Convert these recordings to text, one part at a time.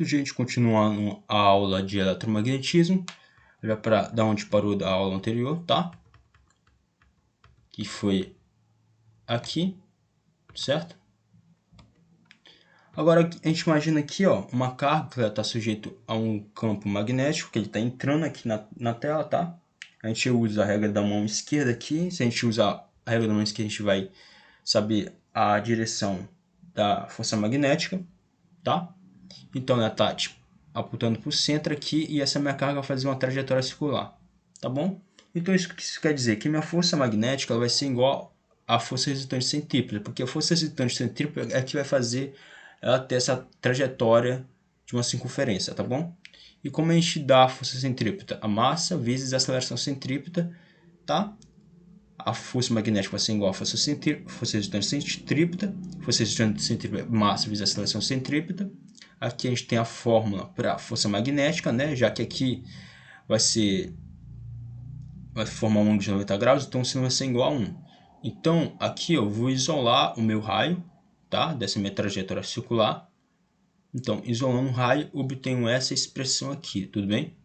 Gente, continuando a aula de eletromagnetismo, já para dar onde parou da aula anterior, tá? Que foi aqui, certo? Agora a gente imagina aqui, ó, uma carga que está sujeito a um campo magnético, que ele está entrando aqui na tela, tá? A gente usa a regra da mão esquerda aqui. Se a gente usar a regra da mão esquerda, a gente vai saber a direção da força magnética, tá? Então ela está tipo, apontando para o centro aqui e essa minha carga vai fazer uma trajetória circular, tá bom? Então isso quer dizer que minha força magnética ela vai ser igual à força resultante centrípeta, porque a força resultante centrípeta é que vai fazer ela ter essa trajetória de uma circunferência, tá bom? E como a gente dá a força centrípeta? A massa vezes a aceleração centrípeta, tá? A força magnética vai ser igual à força resultante centrípeta, força resultante centrípeta, massa vezes a aceleração centrípeta. Aqui a gente tem a fórmula para a força magnética, né? Já que aqui vai formar um ângulo de 90 graus, então isso vai ser igual a 1. Então aqui eu vou isolar o meu raio, tá? Dessa minha trajetória circular. Então, isolando o raio, obtenho essa expressão aqui, tudo bem?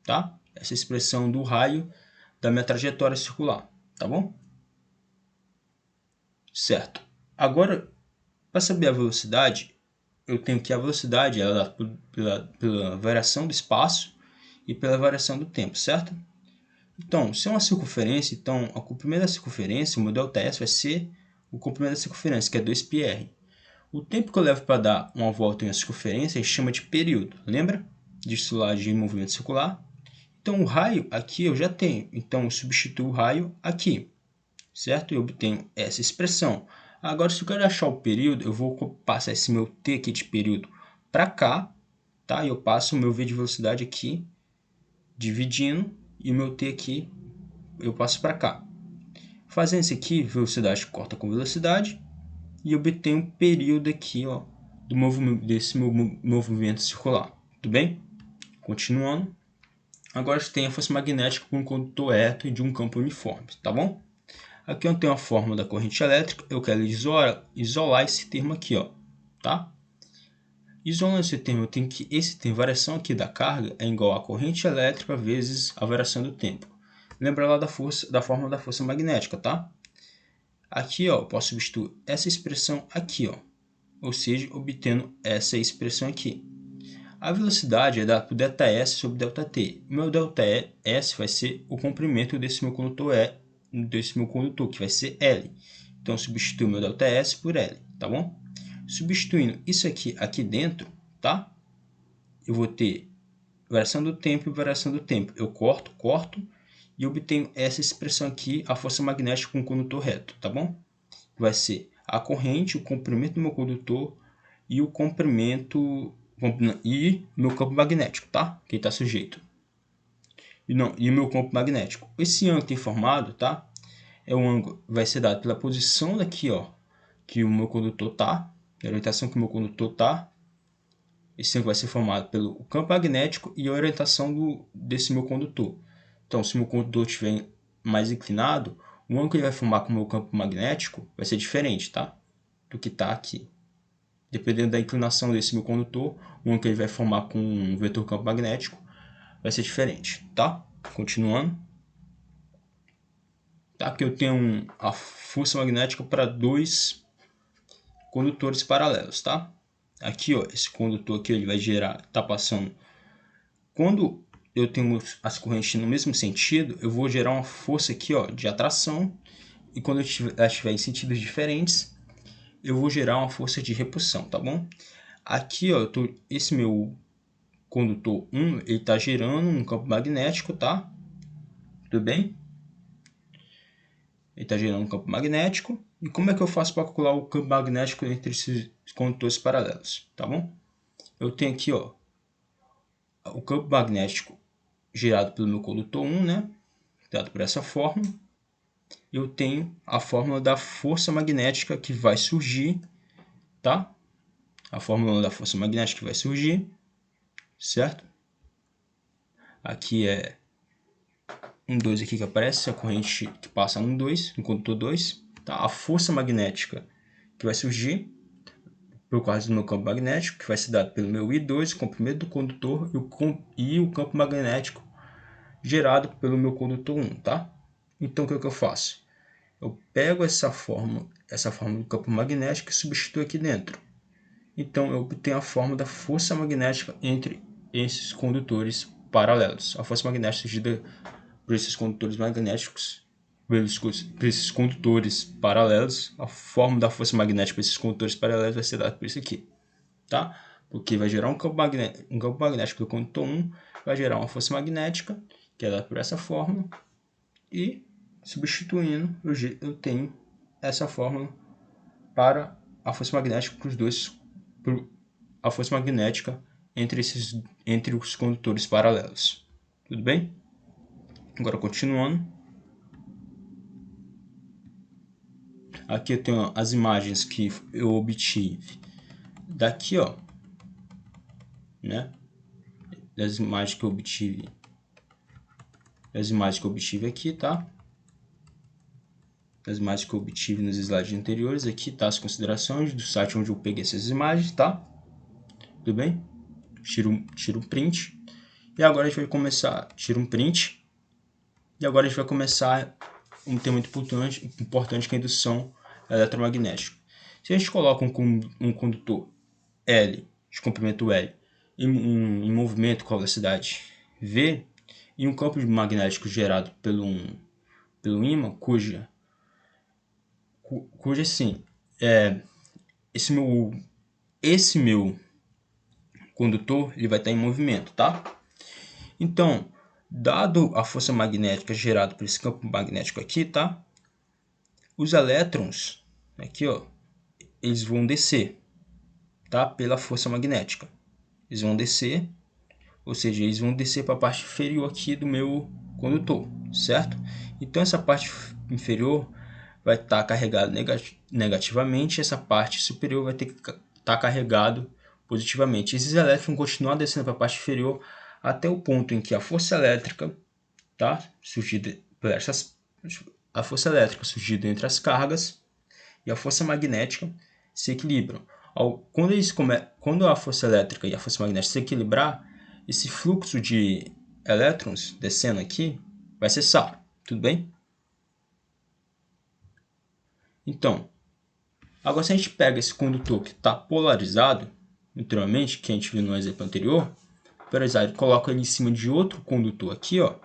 Tá? Essa expressão do raio da minha trajetória circular, tá bom? Certo. Agora, para saber a velocidade, eu tenho que a velocidade ela é dada pela variação do espaço e pela variação do tempo, certo? Então, se é uma circunferência, então o comprimento da circunferência, o meu ΔS vai ser o comprimento da circunferência, que é 2πr. O tempo que eu levo para dar uma volta em uma circunferência a gente chama de período, lembra? Disso lá de movimento circular. Então, o raio aqui eu já tenho, então eu substituo o raio aqui, certo? E obtenho essa expressão. Agora, se eu quero achar o período, eu vou passar esse meu t aqui de período para cá, tá? E eu passo o meu v de velocidade aqui, dividindo, e o meu t aqui eu passo para cá. Fazendo isso aqui, velocidade corta com velocidade, e obtenho um período aqui, ó, desse meu movimento circular. Tudo bem? Continuando. Agora tem a força magnética por um condutor reto e de um campo uniforme, tá bom? Aqui eu tenho a fórmula da corrente elétrica, eu quero isolar esse termo aqui, ó, tá? Isolando esse termo, eu tenho que esse termo, variação aqui da carga é igual a corrente elétrica vezes a variação do tempo. Lembra lá da fórmula da força magnética, tá? Aqui, ó, eu posso substituir essa expressão aqui, ó, ou seja, obtendo essa expressão aqui. A velocidade é dada por ΔS sobre ΔT. O meu ΔS vai ser o comprimento desse meu condutor que vai ser L. Então, eu substituo o meu ΔS por L, tá bom? Substituindo isso aqui dentro, tá? Eu vou ter variação do tempo e variação do tempo. Eu corto e obtenho essa expressão aqui, a força magnética com o condutor reto, tá bom? Vai ser a corrente, o comprimento do meu condutor e o comprimento e meu campo magnético, tá? Que está sujeito. E o meu campo magnético. Esse ângulo que tem formado, tá? É um ângulo vai ser dado pela posição daqui, ó, que o meu condutor tá, a orientação que o meu condutor tá. Esse ângulo vai ser formado pelo campo magnético e a orientação desse meu condutor. Então, se o meu condutor estiver mais inclinado, o ângulo que ele vai formar com o meu campo magnético vai ser diferente, tá? Do que está aqui. Dependendo da inclinação desse meu condutor, o ângulo que ele vai formar com um vetor campo magnético vai ser diferente, tá? Continuando. Tá? Aqui eu tenho a força magnética para dois condutores paralelos, tá? Aqui, ó, esse condutor aqui ele vai gerar, tá passando. Quando eu tenho as correntes no mesmo sentido, eu vou gerar uma força aqui, ó, de atração. E quando elas estiverem em sentidos diferentes, eu vou gerar uma força de repulsão, tá bom? Aqui, ó, esse meu condutor 1, ele está gerando um campo magnético, tá? Tudo bem? Ele está gerando um campo magnético. E como é que eu faço para calcular o campo magnético entre esses condutores paralelos, tá bom? Eu tenho aqui, ó, o campo magnético gerado pelo meu condutor 1, né? Dado por essa fórmula. Eu tenho a fórmula da força magnética que vai surgir, tá? A fórmula da força magnética que vai surgir, certo? Aqui é 2 aqui que aparece, a corrente que passa 2 no condutor 2, tá? A força magnética que vai surgir, por causa do meu campo magnético, que vai ser dado pelo meu I2, o comprimento do condutor, e o campo magnético gerado pelo meu condutor 1, tá? Então, o que eu faço? Eu pego essa fórmula do campo magnético e substituo aqui dentro. Então, eu obtenho a fórmula da força magnética entre esses condutores paralelos. A força magnética surgida por esses condutores magnéticos, por esses condutores paralelos, a fórmula da força magnética para esses condutores paralelos vai ser dada por isso aqui, tá? Porque vai gerar um campo magnético do condutor 1, vai gerar uma força magnética, que é dada por essa fórmula, e substituindo, eu tenho essa fórmula para a força magnética para os dois, a força magnética entre os condutores paralelos. Tudo bem? Agora continuando. Aqui eu tenho as imagens que eu obtive daqui, ó, né? Das imagens que eu obtive aqui, tá? Das imagens que eu obtive nos slides anteriores, aqui tá as considerações do site onde eu peguei essas imagens, tá? Tudo bem? Tiro um print. E agora a gente vai começar, tiro um print. E agora a gente vai começar um tema muito importante que é a indução eletromagnética. Se a gente coloca um condutor L, de comprimento L, em movimento com a velocidade V, e um campo magnético gerado pelo ímã, cuja assim, esse meu condutor ele vai estar em movimento, tá? Então, dado a força magnética gerada por esse campo magnético aqui, tá? Os elétrons, aqui, ó, eles vão descer, tá? Pela força magnética. Eles vão descer, ou seja, eles vão descer para a parte inferior aqui do meu condutor, certo? Então, essa parte inferior vai estar carregada negativamente, essa parte superior vai ter que estar carregado positivamente. Esses elétrons vão continuar descendo para a parte inferior até o ponto em que a força elétrica, tá, surgida por a força elétrica surgida entre as cargas e a força magnética se equilibram. Quando a força elétrica e a força magnética se equilibrar, esse fluxo de elétrons descendo aqui vai cessar, tudo bem? Então, agora se a gente pega esse condutor que está polarizado, anteriormente, que a gente viu no exemplo anterior, polarizado, coloca ele em cima de outro condutor aqui, ó,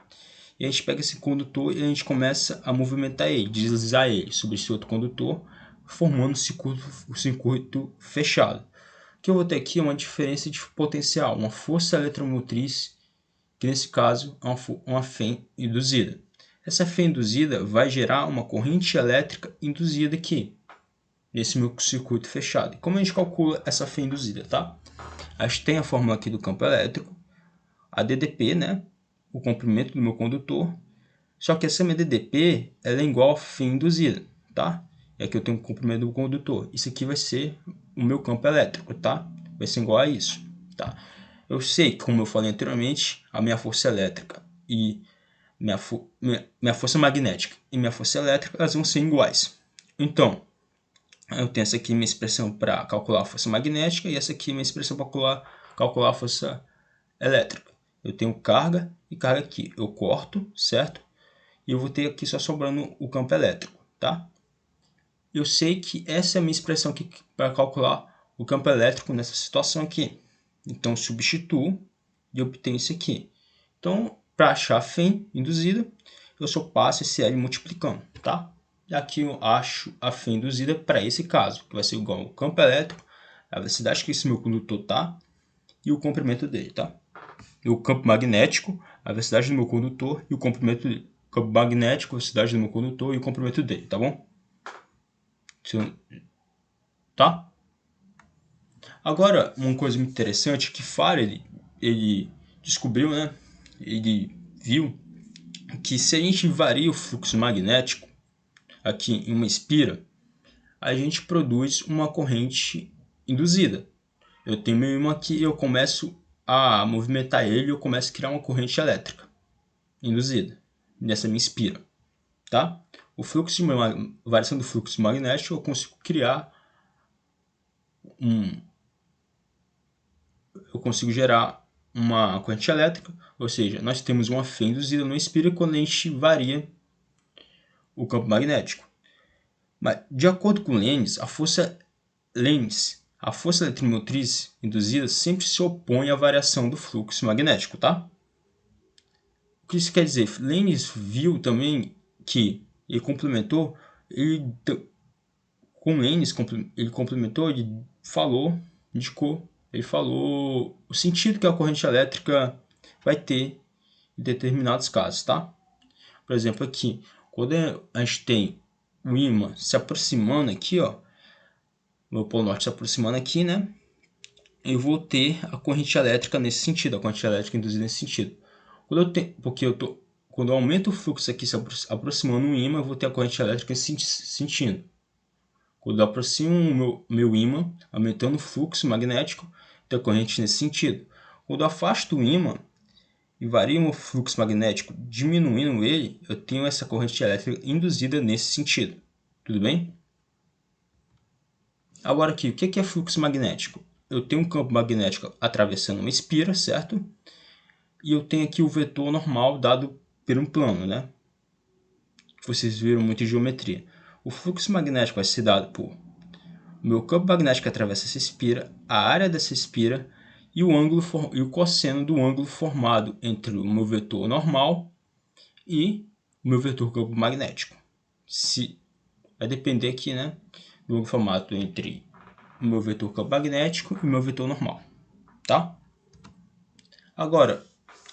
e a gente pega esse condutor e a gente começa a movimentar ele, deslizar ele sobre esse outro condutor, formando um circuito fechado. O que eu vou ter aqui é uma diferença de potencial, uma força eletromotriz, que nesse caso é uma fém induzida. Essa fém induzida vai gerar uma corrente elétrica induzida aqui, nesse meu circuito fechado. E como a gente calcula essa fém induzida, tá? A gente tem a fórmula aqui do campo elétrico, a DDP, né? O comprimento do meu condutor. Só que essa minha DDP ela é igual a fém induzida, tá? E aqui eu tenho o comprimento do condutor. Isso aqui vai ser o meu campo elétrico, tá? Vai ser igual a isso, tá? Eu sei que, como eu falei anteriormente, a minha força elétrica e minha força magnética e minha força elétrica elas vão ser iguais. Então, eu tenho essa aqui minha expressão para calcular a força magnética e essa aqui minha expressão para calcular a força elétrica. Eu tenho carga e carga aqui. Eu corto, certo? E eu vou ter aqui só sobrando o campo elétrico, tá? Eu sei que essa é a minha expressão aqui para calcular o campo elétrico nessa situação aqui. Então, eu substituo e obtenho isso aqui. Então, para achar a fém induzida, eu só passo esse L multiplicando, tá? E aqui eu acho a fém induzida para esse caso, que vai ser igual ao campo elétrico, a velocidade que esse meu condutor tá e o comprimento dele, tá? E o campo magnético, a velocidade do meu condutor e o comprimento dele. Campo magnético, a velocidade do meu condutor e o comprimento dele, tá bom? Tá? Agora, uma coisa muito interessante que Faraday ele descobriu, né? Ele viu que se a gente varia o fluxo magnético aqui em uma espira, a gente produz uma corrente induzida. Eu tenho meu ímã aqui e eu começo a movimentar ele e eu começo a criar uma corrente elétrica induzida nessa minha espira, tá? A variação do fluxo magnético eu consigo criar uma corrente elétrica, ou seja, nós temos uma fé induzida no espira quando a gente varia o campo magnético. Mas, de acordo com Lenz, a força eletromotriz induzida sempre se opõe à variação do fluxo magnético, tá? O que isso quer dizer? Lenz viu também que ele complementou, ele complementou, ele falou o sentido que a corrente elétrica vai ter em determinados casos, tá? Por exemplo, aqui, quando a gente tem o ímã se aproximando aqui, ó, o polo norte se aproximando aqui, né? Eu vou ter a corrente elétrica nesse sentido, a corrente elétrica induzida nesse sentido. Quando eu aumento o fluxo aqui se aproximando do ímã, eu vou ter a corrente elétrica nesse sentido. Quando eu aproximo o meu ímã, aumentando o fluxo magnético, tem a corrente nesse sentido. Quando eu afasto o ímã e vario o fluxo magnético, diminuindo ele, eu tenho essa corrente elétrica induzida nesse sentido. Tudo bem? Agora aqui, o que é fluxo magnético? Eu tenho um campo magnético atravessando uma espira, certo? E eu tenho aqui o vetor normal dado por um plano, né? Vocês viram muito em geometria. O fluxo magnético vai ser dado por o meu campo magnético atravessa essa espira, a área dessa espira e o cosseno do ângulo formado entre o meu vetor normal e o meu vetor campo magnético. Vai depender aqui, né, do ângulo formado entre o meu vetor campo magnético e o meu vetor normal, tá? Agora,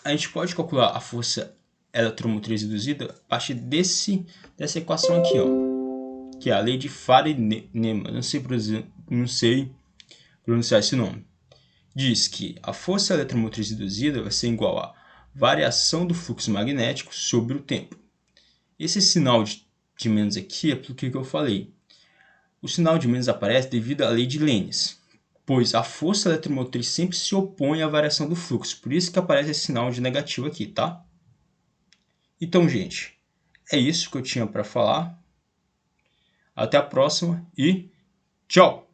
a gente pode calcular a força eletromotriz induzida a partir dessa equação aqui, ó, que é a lei de Faraday-Neyman, não sei pronunciar esse nome. Diz que a força eletromotriz induzida vai ser igual à variação do fluxo magnético sobre o tempo. Esse sinal de menos aqui é pelo que eu falei. O sinal de menos aparece devido à lei de Lenz, pois a força eletromotriz sempre se opõe à variação do fluxo, por isso que aparece esse sinal de negativo aqui, tá? Então, gente, é isso que eu tinha para falar. Até a próxima e tchau!